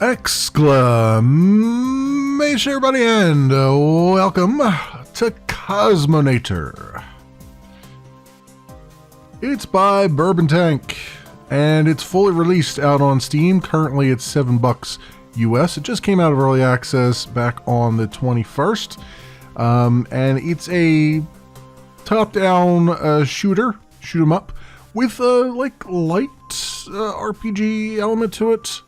Exclamation, everybody, and welcome to Cosmonator. It's by Bourbon Tank, and it's fully released out on Steam. Currently, it's $7 US. It just came out of early access back on the 21st, and it's a top-down shooter, shoot 'em up, with a light RPG element to it.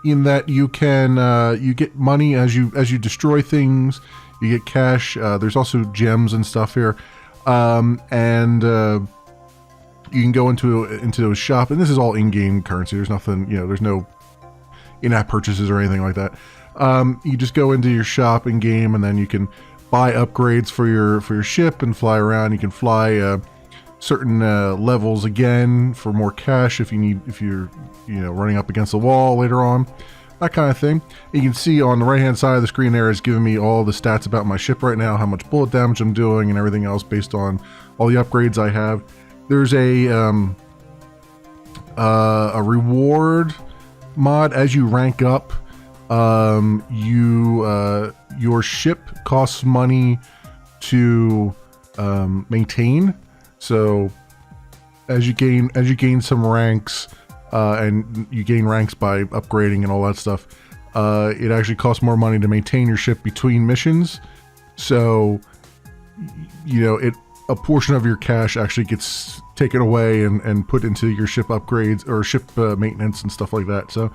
In that you can you get money as you destroy things, you get cash. There's also gems and stuff here, and you can go into a shop, and this is all in-game currency. There's nothing, there's no in-app purchases or anything like that. You just go into your shop in game, and then you can buy upgrades for your ship and fly around. You can fly certain levels again for more cash if you're running up against the wall later on, that kind of thing. You can see on the right hand side of the screen there is giving me all the stats about my ship right now, how much bullet damage I'm doing and everything else based on all the upgrades I have. There's a reward mod as you rank up. Your ship costs money to maintain. So as you gain some ranks, and you gain ranks by upgrading and all that stuff, it actually costs more money to maintain your ship between missions. So a portion of your cash actually gets taken away and put into your ship upgrades or ship maintenance and stuff like that. So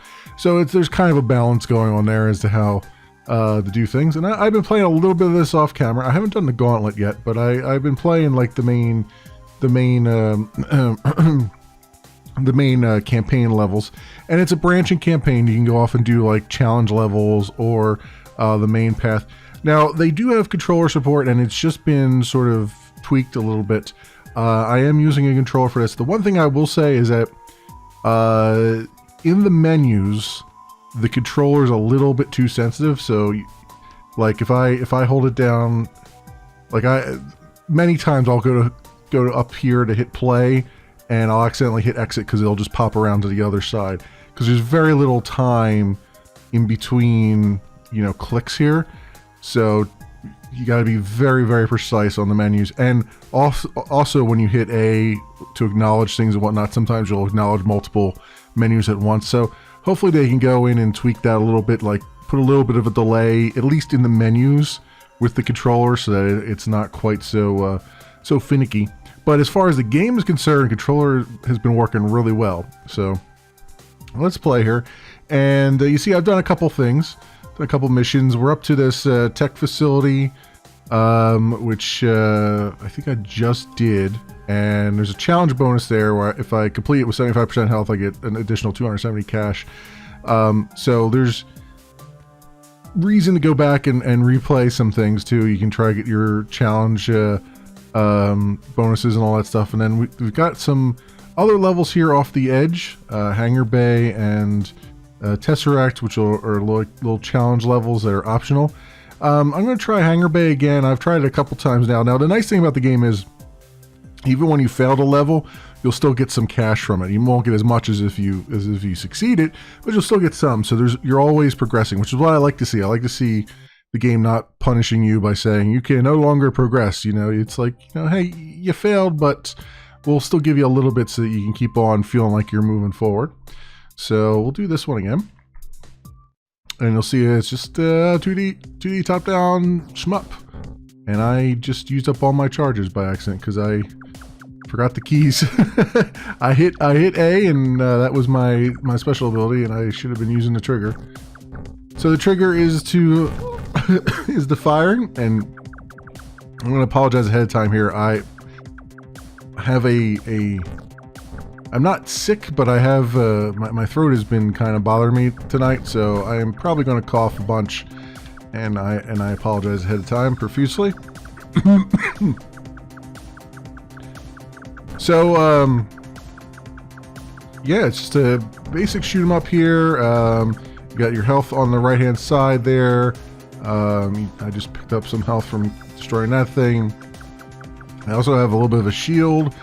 there's kind of a balance going on there as to how to do things. And I've been playing a little bit of this off camera. I haven't done the gauntlet yet, but I've been playing like the main campaign levels, and it's a branching campaign. You can go off and do like challenge levels or the main path. Now they do have controller support, and it's just been sort of tweaked a little bit. I am using a controller for this. The one thing I will say is that in the menus, the controller is a little bit too sensitive. So like if I hold it down, many times I'll go up here to hit play, and I'll accidentally hit exit because it'll just pop around to the other side, because there's very little time in between clicks here. So you got to be very, very precise on the menus. And also when you hit A to acknowledge things and whatnot, sometimes you'll acknowledge multiple menus at once. So hopefully they can go in and tweak that a little bit, like put a little bit of a delay at least in the menus with the controller, so that it's not quite so finicky. But as far as the game is concerned, the controller has been working really well. So let's play here. And you see I've done a couple things, a couple missions. We're up to this tech facility, which I think I just did. And there's a challenge bonus there where if I complete it with 75% health, I get an additional 270 cash. So there's reason to go back and replay some things too. You can try to get your challenge bonuses and all that stuff. And then we've got some other levels here off the edge, Hangar Bay and Tesseract, which are little challenge levels that are optional. I'm going to try Hangar Bay again. I've tried it a couple times now. Now the nice thing about the game is even when you fail to level, you'll still get some cash from it. You won't get as much as if you succeed it, but you'll still get some. So you're always progressing, which is what I like to see. I like to see the game not punishing you by saying you can no longer progress. It's like, hey, you failed, but we'll still give you a little bit so that you can keep on feeling like you're moving forward. So we'll do this one again. And you'll see it's just 2D top-down shmup. And I just used up all my charges by accident because I forgot the keys. I hit A, and that was my special ability, and I should have been using the trigger. So the trigger is the firing, and I'm going to apologize ahead of time here. I have I'm not sick, but I have my throat has been kind of bothering me tonight, so I am probably going to cough a bunch, and I apologize ahead of time profusely. So yeah, it's just a basic shoot 'em up here. You got your health on the right hand side there. I just picked up some health from destroying that thing. I also have a little bit of a shield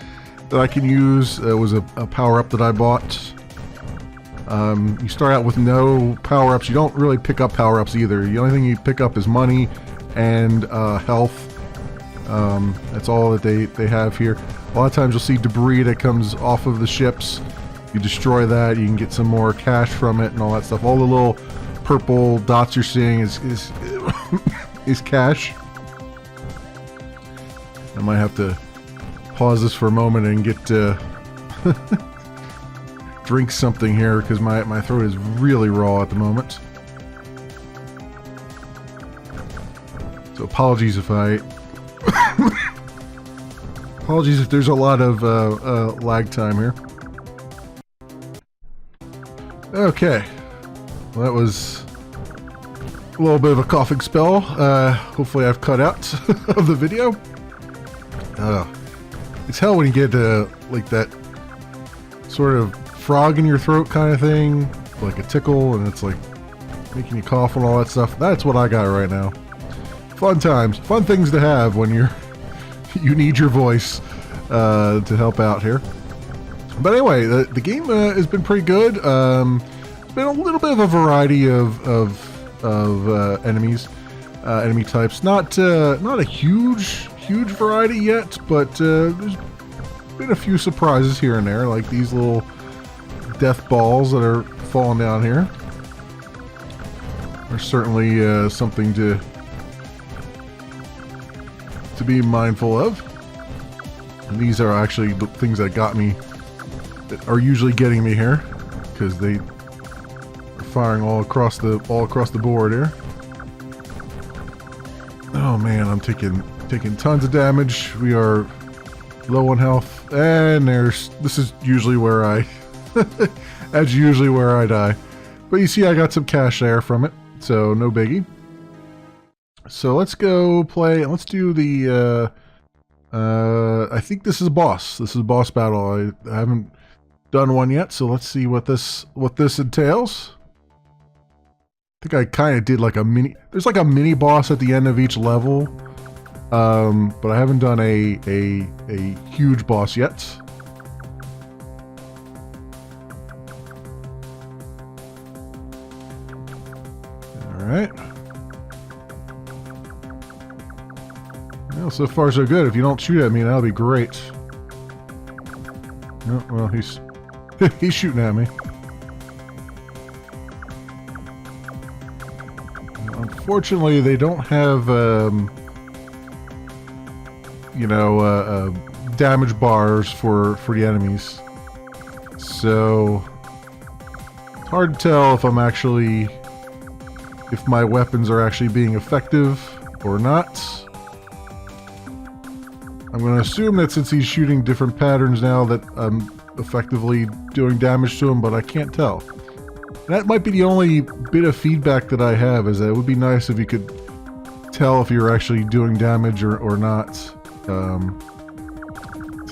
that I can use. It was a power up that I bought. You start out with no power-ups. You don't really pick up power-ups either. The only thing you pick up is money and health. That's all that they have here. A lot of times you'll see debris that comes off of the ships. You destroy that, you can get some more cash from it and all that stuff. All the little purple dots you're seeing is is cash. I might have to pause this for a moment and get drink something here because my throat is really raw at the moment. So apologies if apologies if there's a lot of lag time here. Okay, well, that was a little bit of a coughing spell. Hopefully I've cut out of the video. It's hell when you get like that sort of frog in your throat kind of thing, like a tickle, and it's like making you cough and all that stuff. That's what I got right now. Fun times, fun things to have when you need your voice to help out here. But anyway, the game has been pretty good. It's been a little bit of a variety of enemies, enemy types. Not a huge variety yet, but there's been a few surprises here and there, like these little death balls that are falling down here. Are certainly something to be mindful of. And these are actually the things that got me, that are usually getting me here, because they are firing all across the board here. Oh man, I'm taking tons of damage. We are low on health, and this is usually where I that's usually where I die. But you see, I got some cash there from it, so no biggie. So let's go play. Let's do the. I think this is a boss. This is a boss battle. I haven't done one yet, so let's see what this entails. I think I kind of did like a mini. There's like a mini boss at the end of each level, but I haven't done a huge boss yet. All right. Well, so far so good. If you don't shoot at me, that'll be great. Oh, well, he's shooting at me. Unfortunately, they don't have, damage bars for the enemies. So, it's hard to tell if my weapons are actually being effective or not. I'm going to assume that since he's shooting different patterns now that I'm effectively doing damage to him, but I can't tell. That might be the only bit of feedback that I have, is that it would be nice if you could tell if you're actually doing damage or not to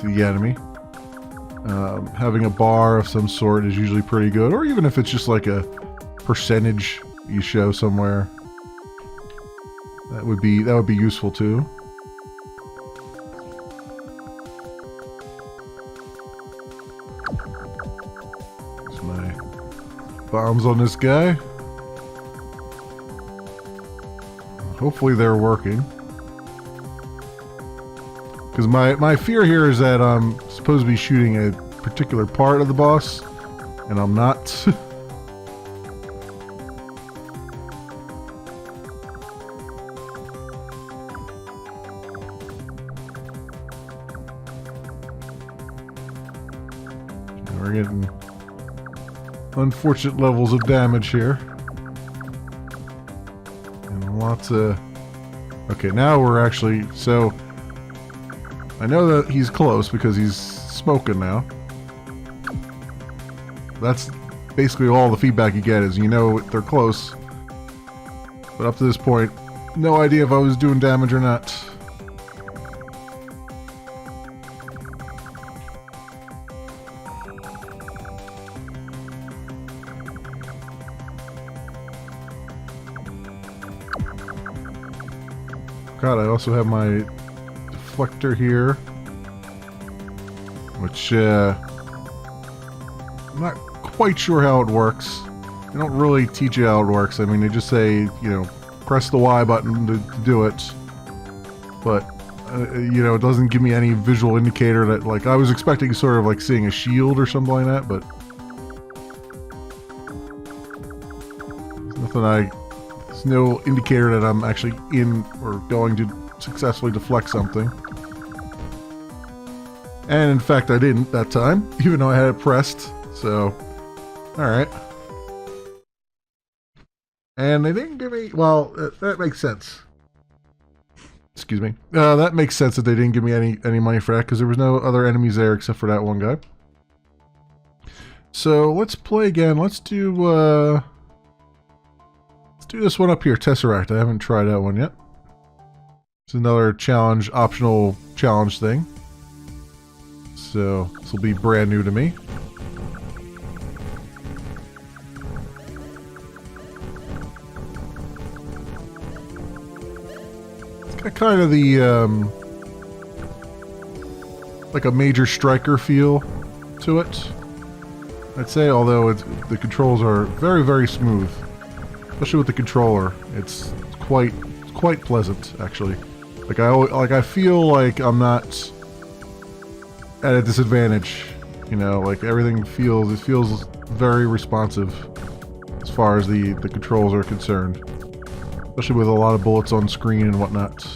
the enemy. Having a bar of some sort is usually pretty good, or even if it's just like a percentage you show somewhere. That would be useful too. Bombs on this guy. Hopefully they're working. Because my fear here is that I'm supposed to be shooting a particular part of the boss, and I'm not. We're getting unfortunate levels of damage here. And lots of... Okay, now we're actually... So, I know that he's close because he's smoking now. That's basically all the feedback you get, is you know they're close. But up to this point, no idea if I was doing damage or not. God, I also have my deflector here, which I'm not quite sure how it works. They don't really teach you how it works. I mean, they just say, you know, press the Y button to do it. But, you know, it doesn't give me any visual indicator that, like, I was expecting sort of like seeing a shield or something like that, but there's no indicator that I'm actually in or going to successfully deflect something. And in fact, I didn't that time, even though I had it pressed. So, alright. And they didn't give me... Well, that makes sense. Excuse me. That makes sense that they didn't give me any money for that, because there was no other enemies there except for that one guy. So, let's play again. Let's do this one up here, Tesseract. I haven't tried that one yet. It's another challenge, optional challenge thing. So, this will be brand new to me. It's got kind of the, like a Major Striker feel to it, I'd say, although the controls are very, very smooth. Especially with the controller. It's quite pleasant, actually. Like I feel like I'm not at a disadvantage, you know, like everything feels very responsive as far as the controls are concerned, especially with a lot of bullets on screen and whatnot.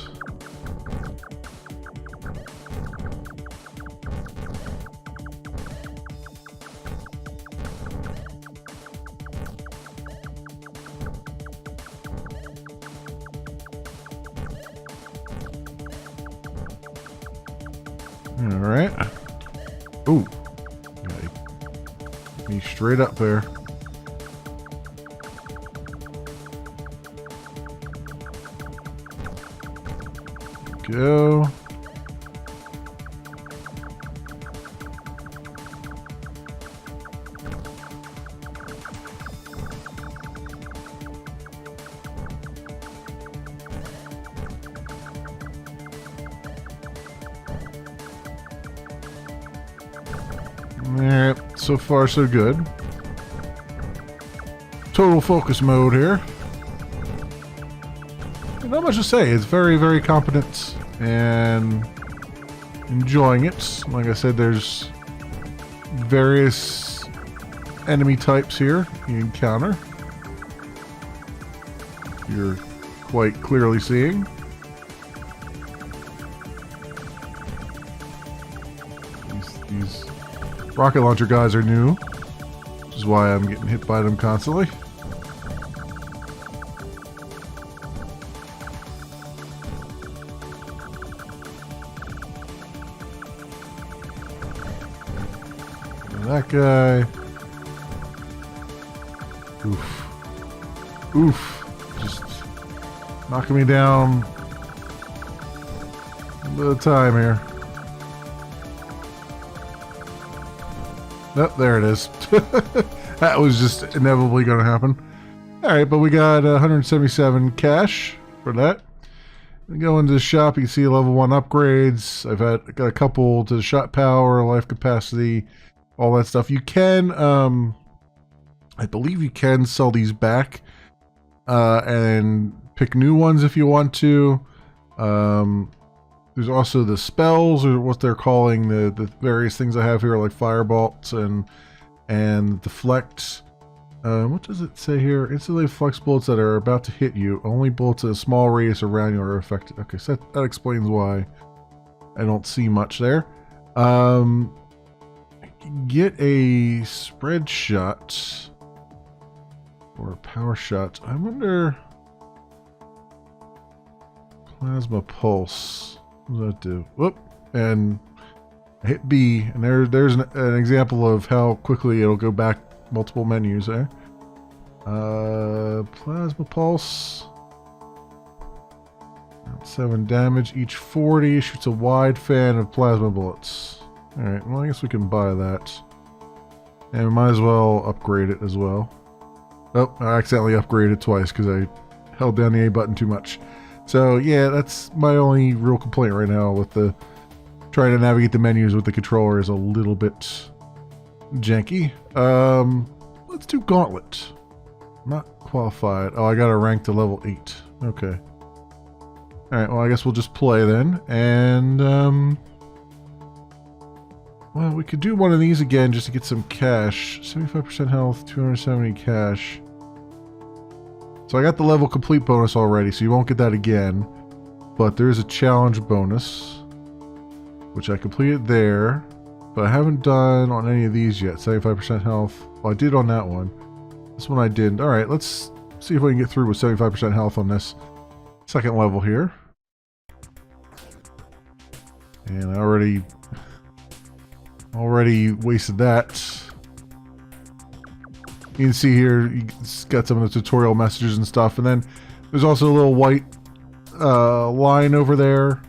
Alright. Ooh. Okay. Me straight up there. Go. Alright, so far so good. Total focus mode here. Not much to say, it's very, very competent and enjoying it. Like I said, there's various enemy types here you encounter. You're quite clearly seeing. These rocket launcher guys are new, which is why I'm getting hit by them constantly. That guy. Oof. Oof. Just knocking me down a little time here. Nope, there it is. That was just inevitably going to happen. Alright, but we got 177 cash for that. We go into the shop, you can see level 1 upgrades. Got a couple to the shot power, life capacity, all that stuff. You can, I believe you can sell these back and pick new ones if you want to. There's also the spells, or what they're calling the various things I have here, like firebolts and deflect. What does it say here? Instantly deflects bullets that are about to hit you. Only bullets at a small radius around you are affected. Okay, so that explains why I don't see much there. Get a spread shot or a power shot. I wonder. Plasma pulse. What does that do? Whoop! And I hit B, and there's an example of how quickly it'll go back multiple menus there. Plasma pulse. 7 damage. Each 40 shoots a wide fan of plasma bullets. Alright, well I guess we can buy that. And we might as well upgrade it as well. Oh, I accidentally upgraded twice because I held down the A button too much. So yeah, that's my only real complaint right now with the trying to navigate the menus with the controller is a little bit janky. Let's do Gauntlet. Not qualified. Oh, I got to rank to level 8. Okay. Alright, well, I guess we'll just play then. And, well, we could do one of these again just to get some cash. 75% health, 270 cash. So I got the level complete bonus already, so you won't get that again. But there is a challenge bonus, which I completed there. But I haven't done on any of these yet. 75% health. Well, I did on that one. This one I didn't. Alright, let's see if we can get through with 75% health on this second level here. And I already wasted that. You can see here, it's got some of the tutorial messages and stuff. And then there's also a little white line over there.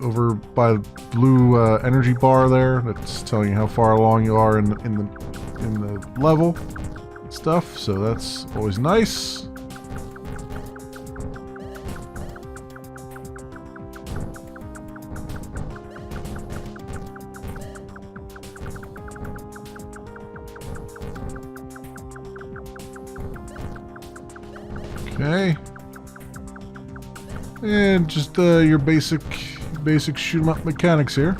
Over by the blue energy bar there. That's telling you how far along you are in the level and stuff. So that's always nice. Okay, and just your basic shoot 'em up mechanics here.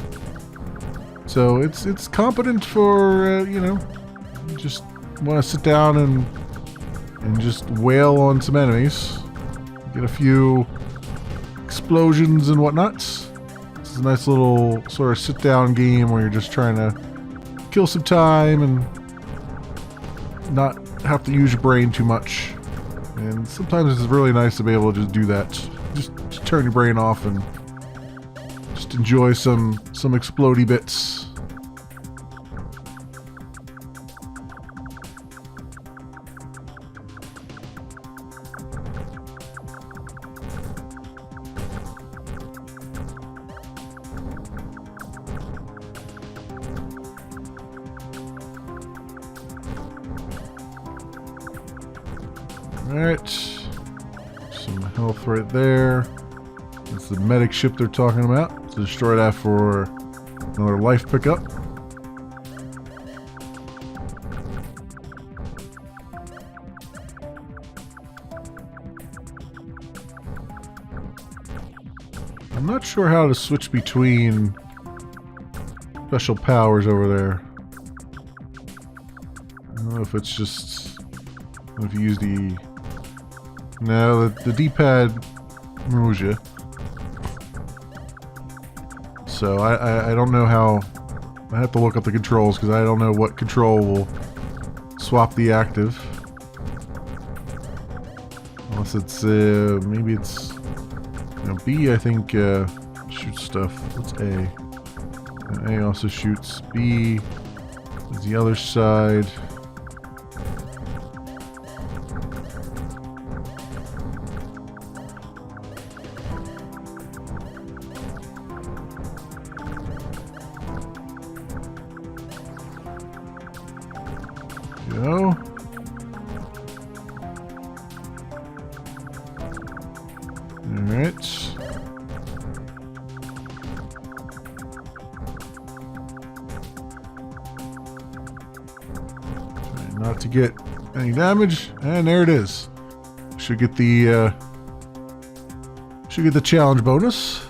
So it's competent for you know, you just want to sit down and just wail on some enemies, get a few explosions and whatnot. This is a nice little sort of sit down game where you're just trying to kill some time and not have to use your brain too much. And sometimes it's really nice to be able to just do that. Just turn your brain off and just enjoy some explodey bits. Alright, some health right there. That's the medic ship they're talking about. So destroy that for another life pickup. I'm not sure how to switch between special powers over there. I don't know if it's just, if you use the... No, the D-pad moves you. So I don't know how... I have to look up the controls because I don't know what control will swap the active. Unless it's, maybe it's... You know, B, I think, shoots stuff. What's A? And A also shoots. B is the other side. Go. Alright. Try not to get any damage, and there it is. Should get the challenge bonus.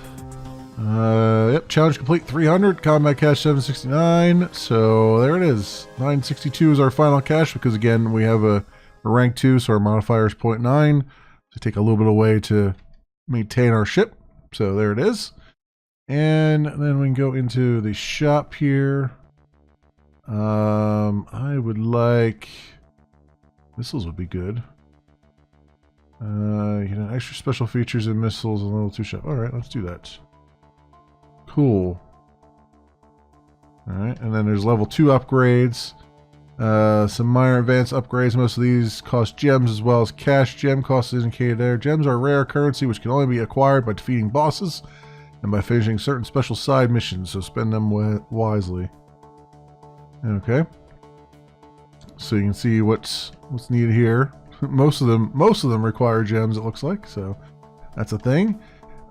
Yep, challenge complete 300, combat cash 769. So there it is. 962 is our final cash because again we have a rank 2, so our modifier is 0.9. So take a little bit away to maintain our ship. So there it is. And then we can go into the shop here. I would like missiles would be good. You know, extra special features and missiles and level 2 shop. Alright, let's do that. Cool. Alright, and then there's level 2 upgrades. Some minor advanced upgrades. Most of these cost gems as well as cash. Gem cost is indicated there. Gems are rare currency which can only be acquired by defeating bosses and by finishing certain special side missions, so spend them wisely. Okay. So you can see what's needed here. Most of them require gems, it looks like, so that's a thing.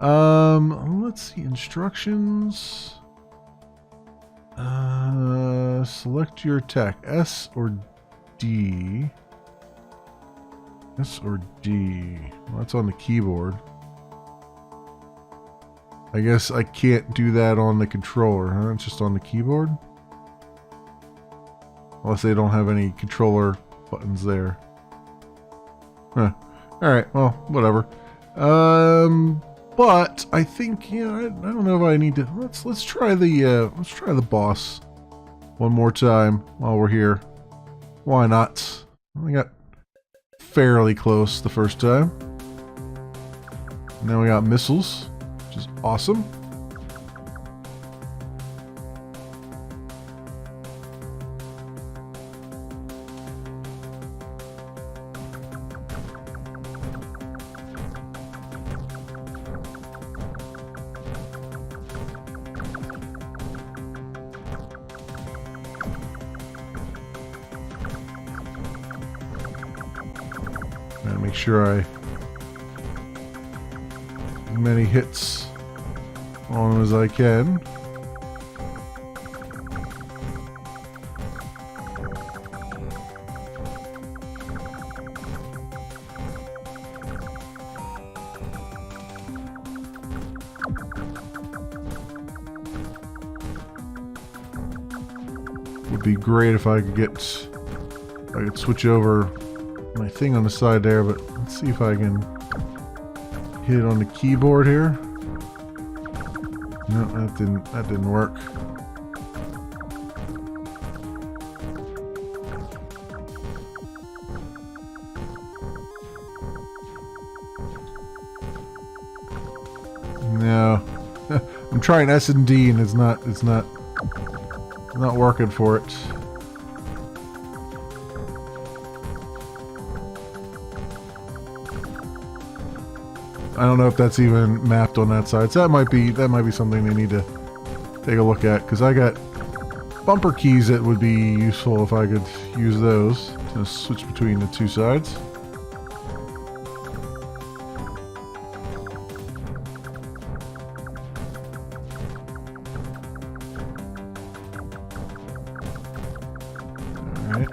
Let's see, instructions. Select your attack. S or D. S or D. Well, that's on the keyboard. I guess I can't do that on the controller, huh? It's just on the keyboard? Unless they don't have any controller buttons there. Huh. Alright, well, whatever. But I think, yeah, I don't know if I need to. Let's try the boss one more time while we're here. Why not? We got fairly close the first time. Now we got missiles, which is awesome. Gotta make sure as many hits on them as I can. Would be great if I could switch over my thing on the side there, but let's see if I can hit on the keyboard here. No, that didn't work. No. I'm trying S and D and it's not working for it. I don't know if that's even mapped on that side. So that might be something they need to take a look at, because I got bumper keys that would be useful if I could use those to switch between the two sides. Alright.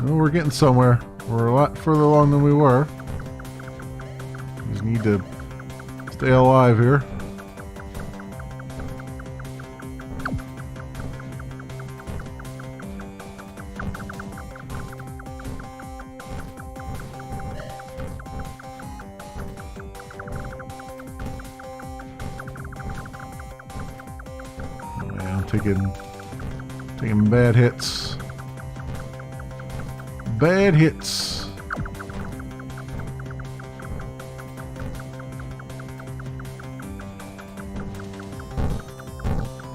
Well, we're getting somewhere. We're a lot further along than we were. Need to stay alive here. Yeah, I'm taking bad hits. Bad hits.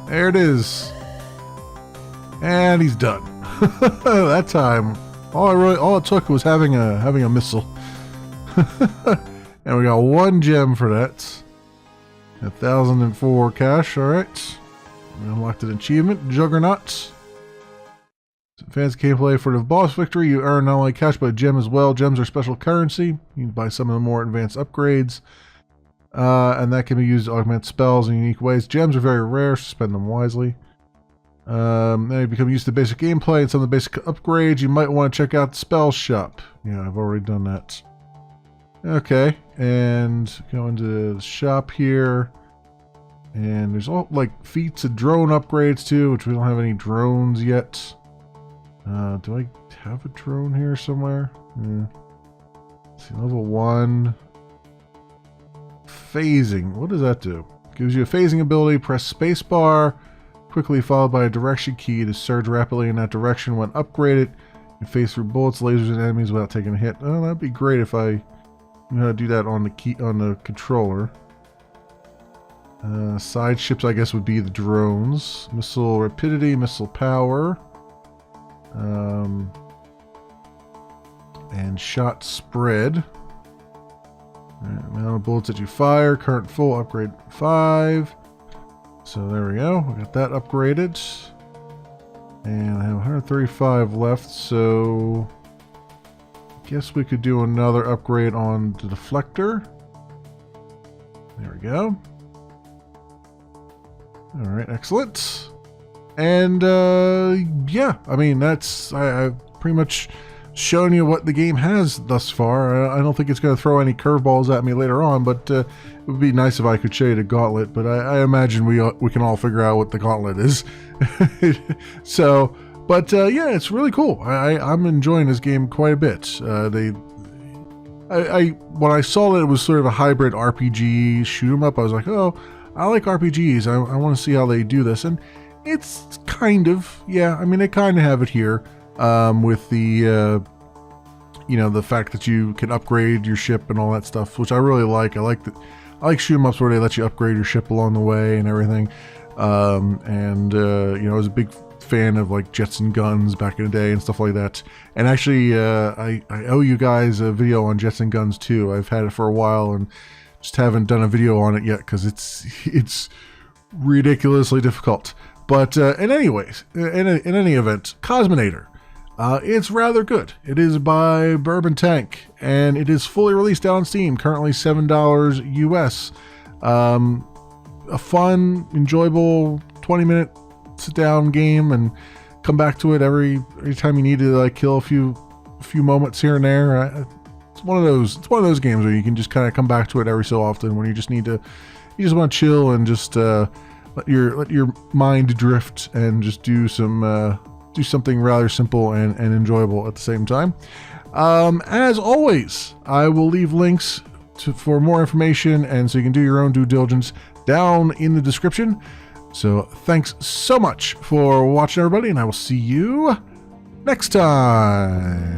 There it is. And he's done. That time, all it took was having a missile. And we got 1 gem for that. 1,004 cash, alright. We unlocked an achievement, Juggernaut. Fancy gameplay for the boss victory. You earn not only cash but a gem as well. Gems are special currency. You can buy some of the more advanced upgrades. And that can be used to augment spells in unique ways. Gems are very rare, so spend them wisely. Then you become used to basic gameplay and some of the basic upgrades. You might want to check out the spell shop. Yeah, I've already done that. Okay, and go into the shop here. And there's all like feats and drone upgrades too, which we don't have any drones yet. Do I have a drone here somewhere? Let's see, level 1. Phasing. What does that do? Gives you a phasing ability. Press spacebar, quickly followed by a direction key to surge rapidly in that direction. When upgraded, you phase through bullets, lasers, and enemies without taking a hit. Oh, that'd be great if I knew how to do that on the controller. Side ships, I guess, would be the drones. Missile rapidity, missile power, and shot spread. Amount of bullets that you fire, current full, upgrade 5. So there we go. We got that upgraded. And I have 135 left, so I guess we could do another upgrade on the deflector. There we go. Alright, excellent. And yeah, I mean, I've pretty much shown you what the game has thus far. I don't think it's going to throw any curveballs at me later on, but it would be nice if I could show you the gauntlet. But I imagine we can all figure out what the gauntlet is. So, but yeah, it's really cool. I'm enjoying this game quite a bit. When I saw that it was sort of a hybrid RPG shoot 'em up, I was like, oh, I like RPGs. I want to see how they do this, and it's kind of, yeah. I mean, they kind of have it here. With the, the fact that you can upgrade your ship and all that stuff, which I really like. I like shoot 'em ups where they let you upgrade your ship along the way and everything. I was a big fan of like jets and guns back in the day and stuff like that. And actually, I owe you guys a video on jets and guns too. I've had it for a while and just haven't done a video on it yet because it's ridiculously difficult. But in any event, Cosmonator. It's rather good. It is by Bourbon Tank, and it is fully released out on Steam, currently $7 US. A fun, enjoyable 20-minute sit-down game, and come back to it every time you need to like kill a few moments here and there. It's one of those games where you can just kind of come back to it every so often when you just want to chill and just let your mind drift and just do something rather simple and enjoyable at the same time. As always, I will leave links for more information, and so you can do your own due diligence down in the description. So thanks so much for watching, everybody, and I will see you next time.